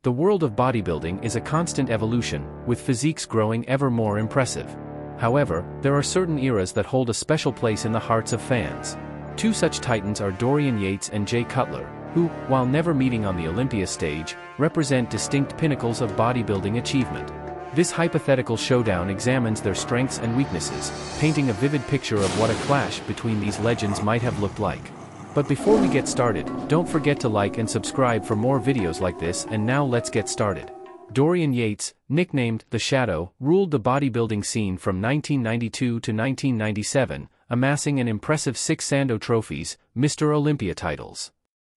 The world of bodybuilding is a constant evolution, with physiques growing ever more impressive. However, there are certain eras that hold a special place in the hearts of fans. Two such titans are Dorian Yates and Jay Cutler, who, while never meeting on the Olympia stage, represent distinct pinnacles of bodybuilding achievement. This hypothetical showdown examines their strengths and weaknesses, painting a vivid picture of what a clash between these legends might have looked like. But before we get started, don't forget to like and subscribe for more videos like this, and now let's get started. Dorian Yates, nicknamed The Shadow, ruled the bodybuilding scene from 1992 to 1997, amassing an impressive 6 Sando trophies, Mr. Olympia titles.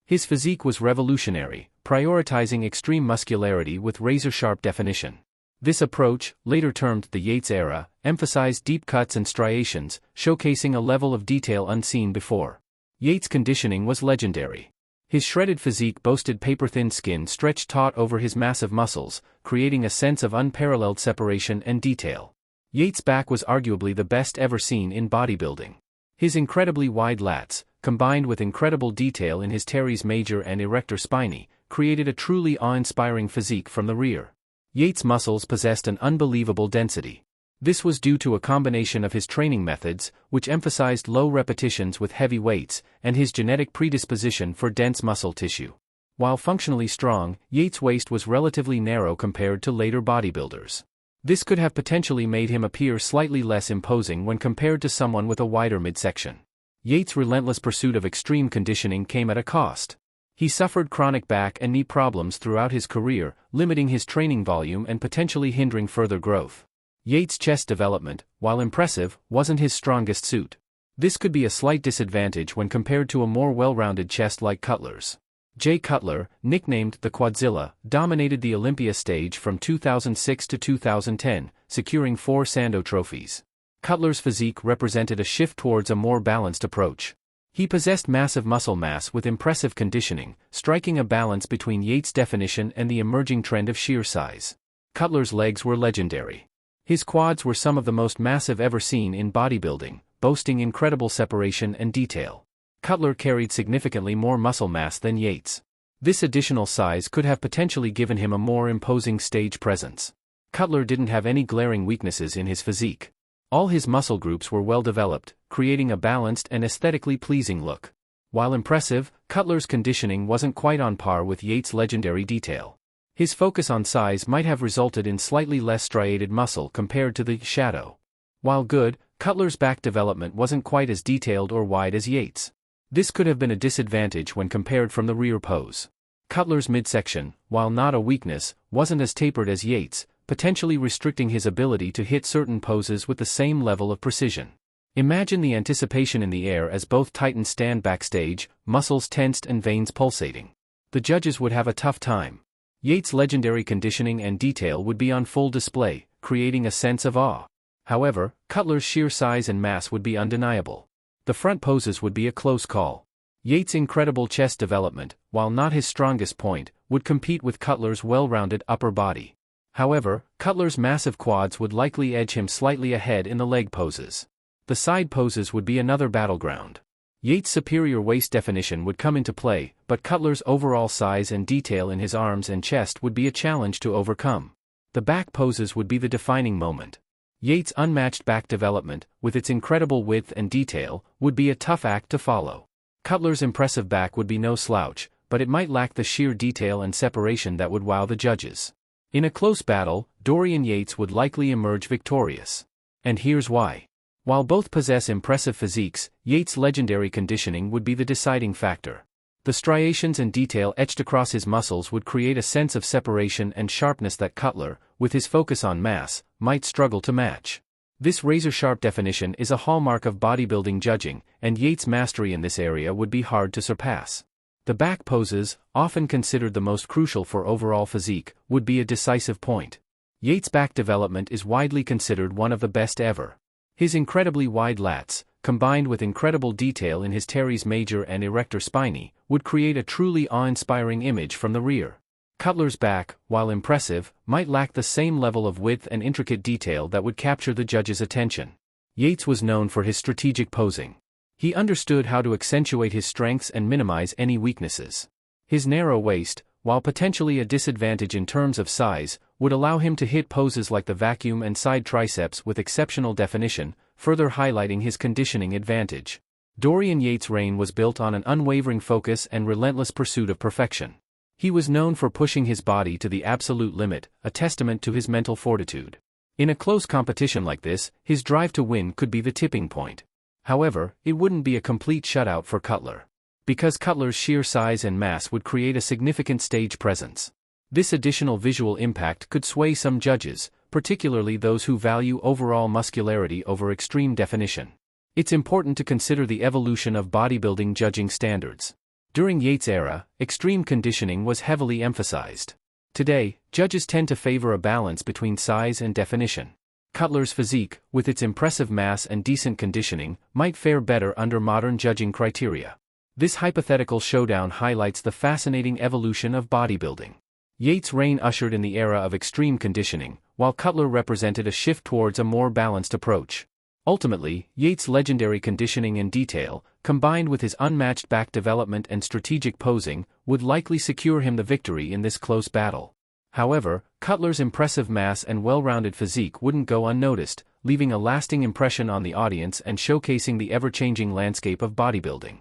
His physique was revolutionary, prioritizing extreme muscularity with razor-sharp definition. This approach, later termed the Yates era, emphasized deep cuts and striations, showcasing a level of detail unseen before. Yates' conditioning was legendary. His shredded physique boasted paper-thin skin stretched taut over his massive muscles, creating a sense of unparalleled separation and detail. Yates' back was arguably the best ever seen in bodybuilding. His incredibly wide lats, combined with incredible detail in his teres major and erector spinae, created a truly awe-inspiring physique from the rear. Yates' muscles possessed an unbelievable density. This was due to a combination of his training methods, which emphasized low repetitions with heavy weights, and his genetic predisposition for dense muscle tissue. While functionally strong, Yates' waist was relatively narrow compared to later bodybuilders. This could have potentially made him appear slightly less imposing when compared to someone with a wider midsection. Yates' relentless pursuit of extreme conditioning came at a cost. He suffered chronic back and knee problems throughout his career, limiting his training volume and potentially hindering further growth. Yates' chest development, while impressive, wasn't his strongest suit. This could be a slight disadvantage when compared to a more well-rounded chest like Cutler's. Jay Cutler, nicknamed the Quadzilla, dominated the Olympia stage from 2006 to 2010, securing 4 Sando trophies. Cutler's physique represented a shift towards a more balanced approach. He possessed massive muscle mass with impressive conditioning, striking a balance between Yates' definition and the emerging trend of sheer size. Cutler's legs were legendary. His quads were some of the most massive ever seen in bodybuilding, boasting incredible separation and detail. Cutler carried significantly more muscle mass than Yates. This additional size could have potentially given him a more imposing stage presence. Cutler didn't have any glaring weaknesses in his physique. All his muscle groups were well developed, creating a balanced and aesthetically pleasing look. While impressive, Cutler's conditioning wasn't quite on par with Yates' legendary detail. His focus on size might have resulted in slightly less striated muscle compared to the Shadow. While good, Cutler's back development wasn't quite as detailed or wide as Yates'. This could have been a disadvantage when compared from the rear pose. Cutler's midsection, while not a weakness, wasn't as tapered as Yates', potentially restricting his ability to hit certain poses with the same level of precision. Imagine the anticipation in the air as both titans stand backstage, muscles tensed and veins pulsating. The judges would have a tough time. Yates' legendary conditioning and detail would be on full display, creating a sense of awe. However, Cutler's sheer size and mass would be undeniable. The front poses would be a close call. Yates' incredible chest development, while not his strongest point, would compete with Cutler's well-rounded upper body. However, Cutler's massive quads would likely edge him slightly ahead in the leg poses. The side poses would be another battleground. Yates' superior waist definition would come into play, but Cutler's overall size and detail in his arms and chest would be a challenge to overcome. The back poses would be the defining moment. Yates' unmatched back development, with its incredible width and detail, would be a tough act to follow. Cutler's impressive back would be no slouch, but it might lack the sheer detail and separation that would wow the judges. In a close battle, Dorian Yates would likely emerge victorious. And here's why. While both possess impressive physiques, Yates' legendary conditioning would be the deciding factor. The striations and detail etched across his muscles would create a sense of separation and sharpness that Cutler, with his focus on mass, might struggle to match. This razor-sharp definition is a hallmark of bodybuilding judging, and Yates' mastery in this area would be hard to surpass. The back poses, often considered the most crucial for overall physique, would be a decisive point. Yates' back development is widely considered one of the best ever. His incredibly wide lats, combined with incredible detail in his teres major and erector spinae, would create a truly awe-inspiring image from the rear. Cutler's back, while impressive, might lack the same level of width and intricate detail that would capture the judge's attention. Yates was known for his strategic posing. He understood how to accentuate his strengths and minimize any weaknesses. His narrow waist, while potentially a disadvantage in terms of size, would allow him to hit poses like the vacuum and side triceps with exceptional definition, further highlighting his conditioning advantage. Dorian Yates' reign was built on an unwavering focus and relentless pursuit of perfection. He was known for pushing his body to the absolute limit, a testament to his mental fortitude. In a close competition like this, his drive to win could be the tipping point. However, it wouldn't be a complete shutout for Cutler, because Cutler's sheer size and mass would create a significant stage presence. This additional visual impact could sway some judges, particularly those who value overall muscularity over extreme definition. It's important to consider the evolution of bodybuilding judging standards. During Yates' era, extreme conditioning was heavily emphasized. Today, judges tend to favor a balance between size and definition. Cutler's physique, with its impressive mass and decent conditioning, might fare better under modern judging criteria. This hypothetical showdown highlights the fascinating evolution of bodybuilding. Yates' reign ushered in the era of extreme conditioning, while Cutler represented a shift towards a more balanced approach. Ultimately, Yates' legendary conditioning and detail, combined with his unmatched back development and strategic posing, would likely secure him the victory in this close battle. However, Cutler's impressive mass and well-rounded physique wouldn't go unnoticed, leaving a lasting impression on the audience and showcasing the ever-changing landscape of bodybuilding.